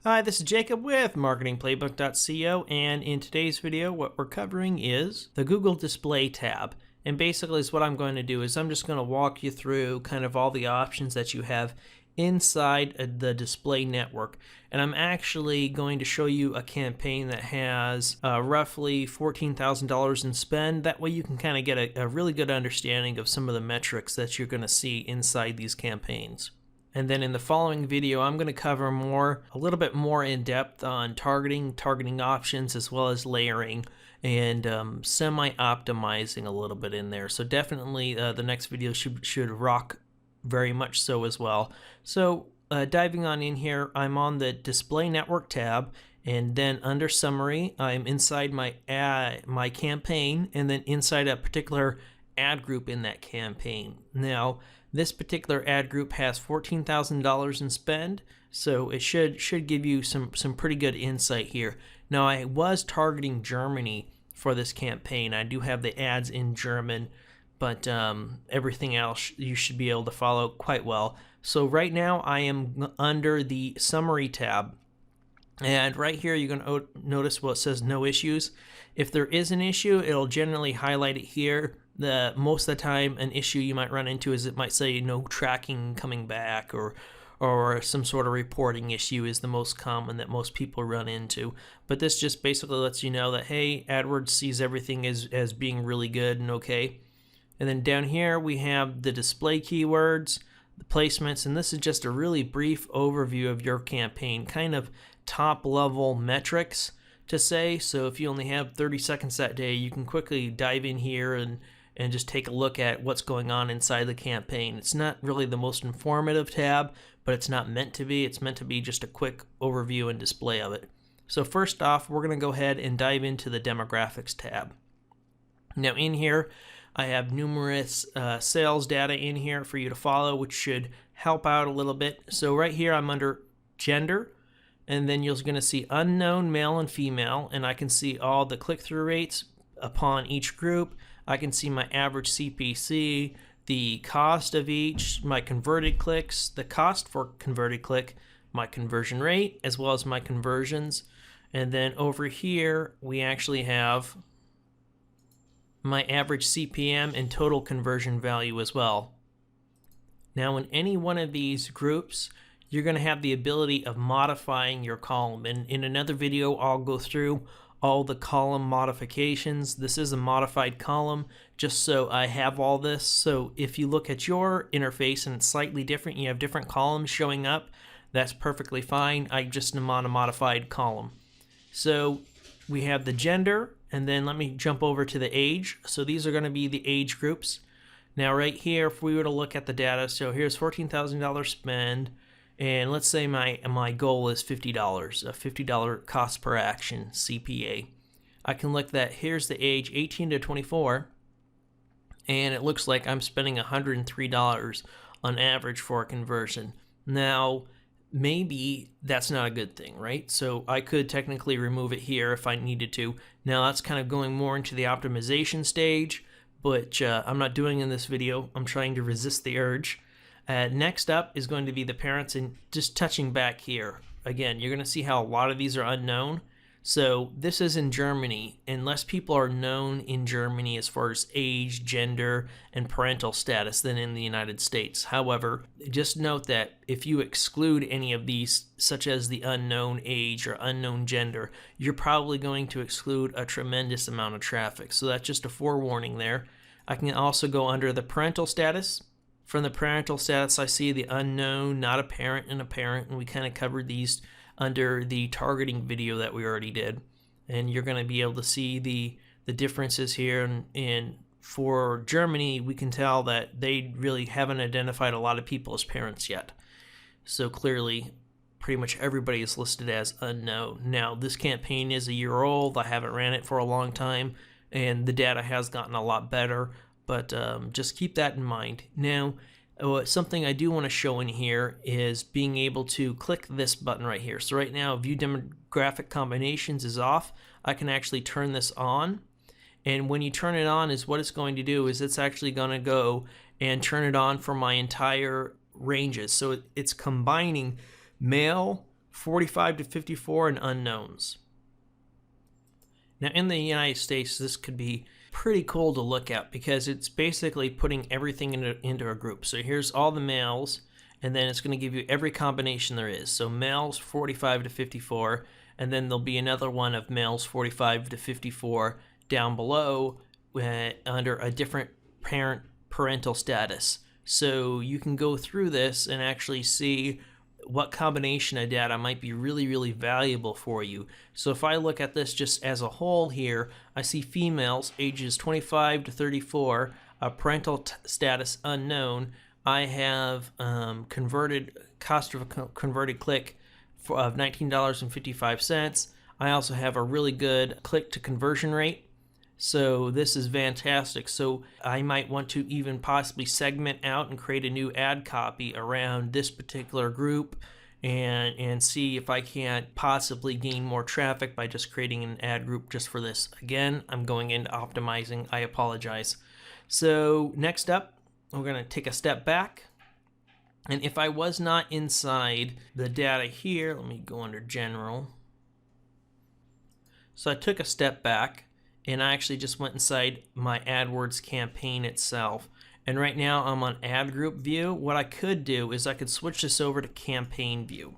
Hi, this is Jacob with marketingplaybook.co, and in today's video what we're covering is the Google Display tab. And basically is what I'm going to do is I'm just going to walk you through kind of all the options that you have inside the display network. And I'm actually going to show you a campaign that has roughly $14,000 in spend. That way you can kind of get a really good understanding of some of the metrics that you're going to see inside these campaigns. And then in the following video, I'm going to cover a little bit more in depth on targeting options, as well as layering and semi-optimizing a little bit in there. So definitely the next video should rock very much so as well. So diving on in here, I'm on the Display Network tab, and then under Summary, I'm inside my campaign, and then inside a particular ad group in that campaign. Now, this particular ad group has $14,000 in spend, so it should give you some pretty good insight here. Now, I was targeting Germany for this campaign. I do have the ads in German, but everything else you should be able to follow quite well. So right now I am under the Summary tab, and right here you're going to notice it says no issues. If there is an issue, it'll generally highlight it here. Most of the time an issue you might run into is it might say no tracking coming back, or some sort of reporting issue is the most common that most people run into. But this just basically lets you know that, hey, AdWords sees everything as being really good and okay. And then down here we have the display keywords, the placements, and this is just a really brief overview of your campaign, kind of top level metrics to say. So if you only have 30 seconds that day, you can quickly dive in here and just take a look at what's going on inside the campaign. It's not really the most informative tab, but it's not meant to be. It's meant to be just a quick overview and display of it. So first off, we're going to go ahead and dive into the demographics tab. Now in here, I have numerous sales data in here for you to follow, which should help out a little bit. So right here, I'm under gender, and then you're going to see unknown male and female, and I can see all the click-through rates upon each group. I can see my average CPC, the cost of each, my converted clicks, the cost for converted click, my conversion rate, as well as my conversions. And then over here, we actually have my average CPM and total conversion value as well. Now in any one of these groups, you're going to have the ability of modifying your column. And in another video, I'll go through all the column modifications. This is a modified column, just so I have all this. So if you look at your interface and it's slightly different, you have different columns showing up, that's perfectly fine. I just am on a modified column. So we have the gender, and then let me jump over to the age. So these are going to be the age groups. Now right here, if we were to look at the data, so here's $14,000 spend, and let's say my goal is $50, a $50 cost per action, CPA. I can look that here's the age 18 to 24, and it looks like I'm spending $103 on average for a conversion. Now, maybe that's not a good thing, right? So I could technically remove it here if I needed to. Now that's kind of going more into the optimization stage, but I'm not doing in this video. I'm trying to resist the urge. Next up is going to be the parents, and just touching back here. Again, you're going to see how a lot of these are unknown. So this is in Germany, and less people are known in Germany as far as age, gender, and parental status than in the United States. However, just note that if you exclude any of these, such as the unknown age or unknown gender, you're probably going to exclude a tremendous amount of traffic. So that's just a forewarning there. I can also go under the parental status. From the parental status, I see the unknown, not a parent, and a parent, and we kind of covered these under the targeting video that we already did. And you're going to be able to see the differences here. And for Germany, we can tell that they really haven't identified a lot of people as parents yet. So clearly, pretty much everybody is listed as unknown. Now, this campaign is a year old. I haven't ran it for a long time, and the data has gotten a lot better. But just keep that in mind. Now, something I do want to show in here is being able to click this button right here. So right now, View Demographic Combinations is off. I can actually turn this on. And when you turn it on, is what it's going to do is it's actually going to go and turn it on for my entire ranges. So it's combining male, 45 to 54, and unknowns. Now in the United States, this could be pretty cool to look at because it's basically putting everything into a group. So here's all the males, and then it's going to give you every combination there is. So males 45 to 54, and then there'll be another one of males 45 to 54 down below under a different parental status. So you can go through this and actually see what combination of data might be really, really valuable for you. So if I look at this just as a whole here, I see females ages 25 to 34, parental status unknown. I have cost of a converted click of $19.55. I also have a really good click to conversion rate. So this is fantastic. So I might want to even possibly segment out and create a new ad copy around this particular group and see if I can't possibly gain more traffic by just creating an ad group just for this. Again, I'm going into optimizing. I apologize. So next up, we're going to take a step back. And if I was not inside the data here, let me go under general. So I took a step back, and I actually just went inside my AdWords campaign itself. And right now I'm on ad group view. What I could do is I could switch this over to campaign view.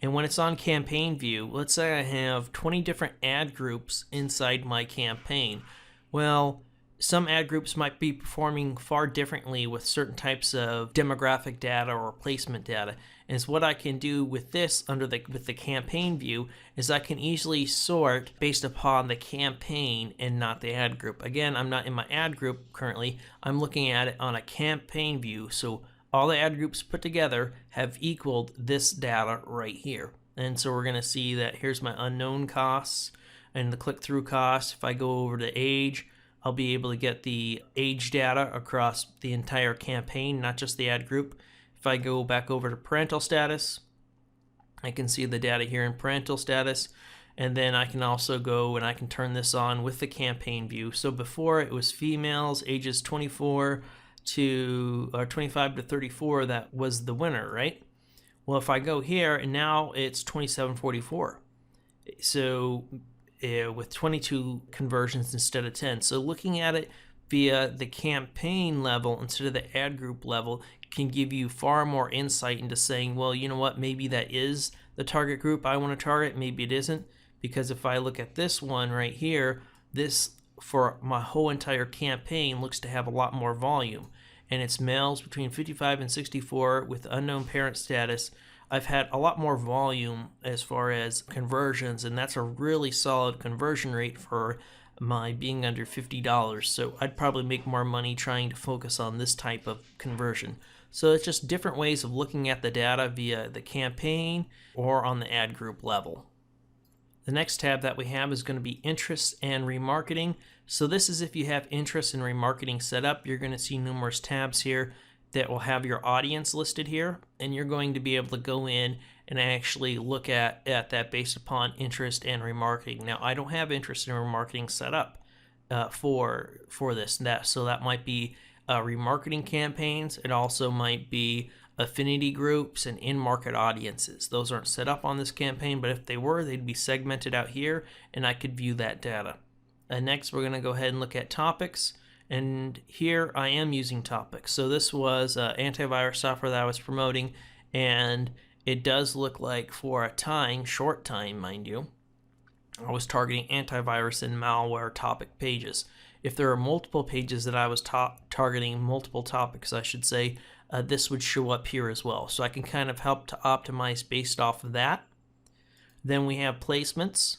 And when it's on campaign view, let's say I have 20 different ad groups inside my campaign. Well, some ad groups might be performing far differently with certain types of demographic data or placement data. And so what I can do with this with the campaign view is I can easily sort based upon the campaign and not the ad group. Again, I'm not in my ad group currently. I'm looking at it on a campaign view. So all the ad groups put together have equaled this data right here. And so we're going to see that here's my unknown costs and the click-through costs. If I go over to age, I'll be able to get the age data across the entire campaign, not just the ad group. If I go back over to parental status, I can see the data here in parental status. And then I can also go and I can turn this on with the campaign view. So before it was females ages 25 to 34 that was the winner, right? Well, if I go here and now it's 2744. So with 22 conversions instead of 10. So looking at it via the campaign level instead of the ad group level can give you far more insight into saying, well, you know what, maybe that is the target group I want to target, maybe it isn't. Because if I look at this one right here, this for my whole entire campaign looks to have a lot more volume. And it's males between 55 and 64 with unknown parent status. I've had a lot more volume as far as conversions, and that's a really solid conversion rate for my being under $50. So I'd probably make more money trying to focus on this type of conversion. So it's just different ways of looking at the data via the campaign or on the ad group level. The next tab that we have is going to be interest and remarketing. So this is if you have interest in remarketing set up. You're going to see numerous tabs here that will have your audience listed here, and you're going to be able to go in and actually look at that based upon interest and remarketing. Now, I don't have interest in remarketing set up for this, so that might be remarketing campaigns. It also might be affinity groups and in-market audiences. Those aren't set up on this campaign, but if they were, they'd be segmented out here, and I could view that data. Next, we're going to go ahead and look at topics. And here I am using topics. So this was antivirus software that I was promoting, and it does look like for a time, short time, mind you, I was targeting antivirus and malware topic pages. If there are multiple pages that I was targeting, multiple topics, I should say, this would show up here as well. So I can kind of help to optimize based off of that. Then we have placements.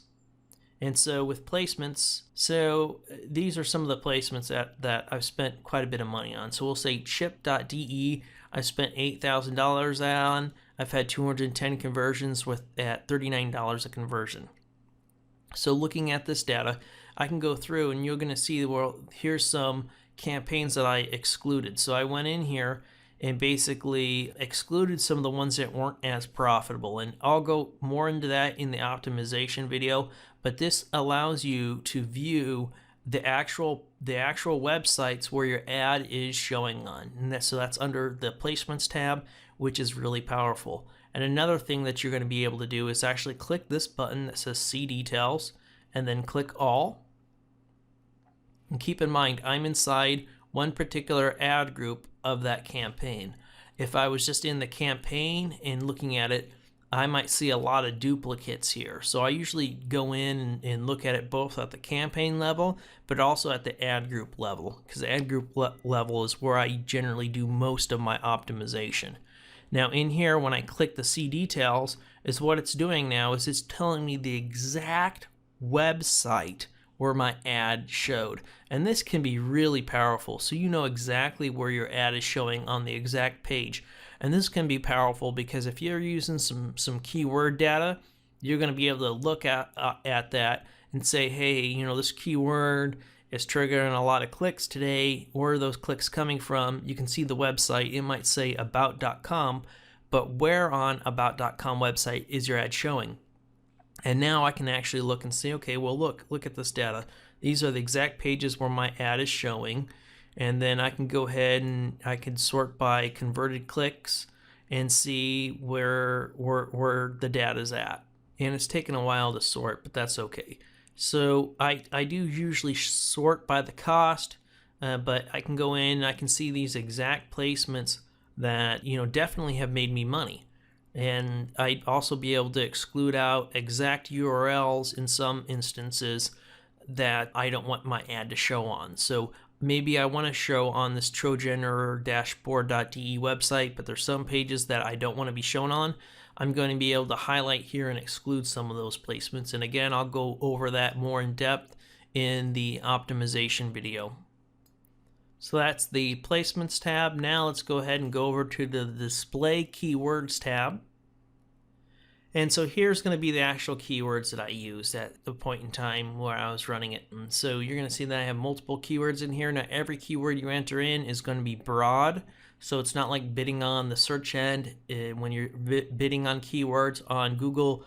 And so with placements, so these are some of the placements that I've spent quite a bit of money on. So we'll say chip.de, I spent $8,000 on. I've had 210 conversions at $39 a conversion. So looking at this data, I can go through and you're going to see, well, here's some campaigns that I excluded. So I went in here and basically excluded some of the ones that weren't as profitable. And I'll go more into that in the optimization video, but this allows you to view the actual websites where your ad is showing on. And so that's under the placements tab, which is really powerful. And another thing that you're going to be able to do is actually click this button that says See Details, and then click All. And keep in mind, I'm inside one particular ad group of that campaign. If I was just in the campaign and looking at it, I might see a lot of duplicates here. So I usually go in and look at it both at the campaign level, but also at the ad group level, because the ad group level is where I generally do most of my optimization. Now in here, when I click the See Details, is what it's doing now is it's telling me the exact website where my ad showed. And this can be really powerful, so you know exactly where your ad is showing on the exact page. And this can be powerful because if you're using some keyword data, you're going to be able to look at that and say, hey, you know, this keyword is triggering a lot of clicks today. Where are those clicks coming from? You can see the website. It might say about.com, but where on about.com website is your ad showing? And now I can actually look and say, okay, well, look at this data. These are the exact pages where my ad is showing. And then I can go ahead and I can sort by converted clicks and see where the data is at. And it's taken a while to sort, but that's okay. So I do usually sort by the cost, but I can go in and I can see these exact placements that, you know, definitely have made me money. And I'd also be able to exclude out exact URLs in some instances that I don't want my ad to show on. So maybe I want to show on this Trojan or dashboard.de website, but there's some pages that I don't want to be shown on. I'm going to be able to highlight here and exclude some of those placements. And again, I'll go over that more in depth in the optimization video. So that's the placements tab. Now let's go ahead and go over to the display keywords tab. And so here's going to be the actual keywords that I used at the point in time where I was running it. And so you're going to see that I have multiple keywords in here. Now every keyword you enter in is going to be broad. So it's not like bidding on the search end. When you're bidding on keywords on Google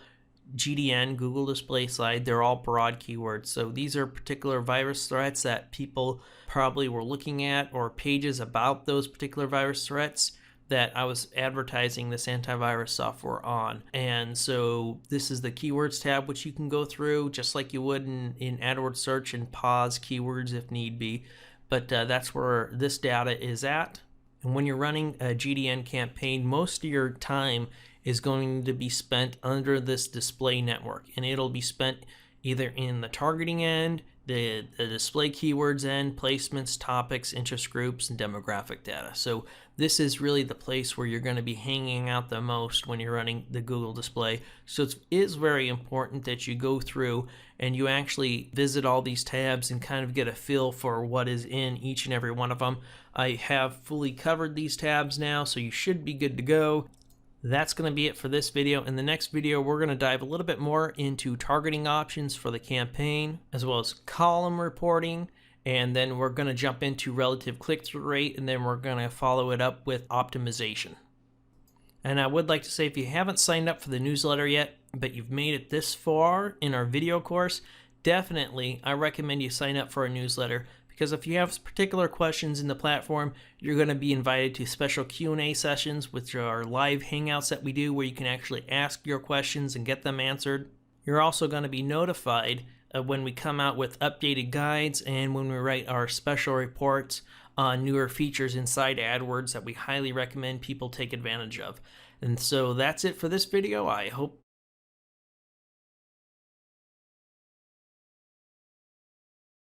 GDN, Google Display Side, they're all broad keywords. So these are particular virus threats that people probably were looking at, or pages about those particular virus threats that I was advertising this antivirus software on. And so this is the keywords tab, which you can go through just like you would in AdWords search and pause keywords if need be. But that's where this data is at. And when you're running a GDN campaign, most of your time is going to be spent under this display network, and it'll be spent either in the targeting end, the display keywords end, placements, topics, interest groups, and demographic data. So this is really the place where you're going to be hanging out the most when you're running the Google display. So it is very important that you go through and you actually visit all these tabs and kind of get a feel for what is in each and every one of them. I have fully covered these tabs now, so you should be good to go. That's going to be it for this video. In the next video, we're going to dive a little bit more into targeting options for the campaign, as well as column reporting, and then we're going to jump into relative click-through rate, and then we're going to follow it up with optimization. And I would like to say, if you haven't signed up for the newsletter yet, but you've made it this far in our video course, definitely I recommend you sign up for our newsletter. Because if you have particular questions in the platform, you're going to be invited to special Q&A sessions, which are live hangouts that we do where you can actually ask your questions and get them answered. You're also going to be notified when we come out with updated guides and when we write our special reports on newer features inside AdWords that we highly recommend people take advantage of. And so that's it for this video. I hope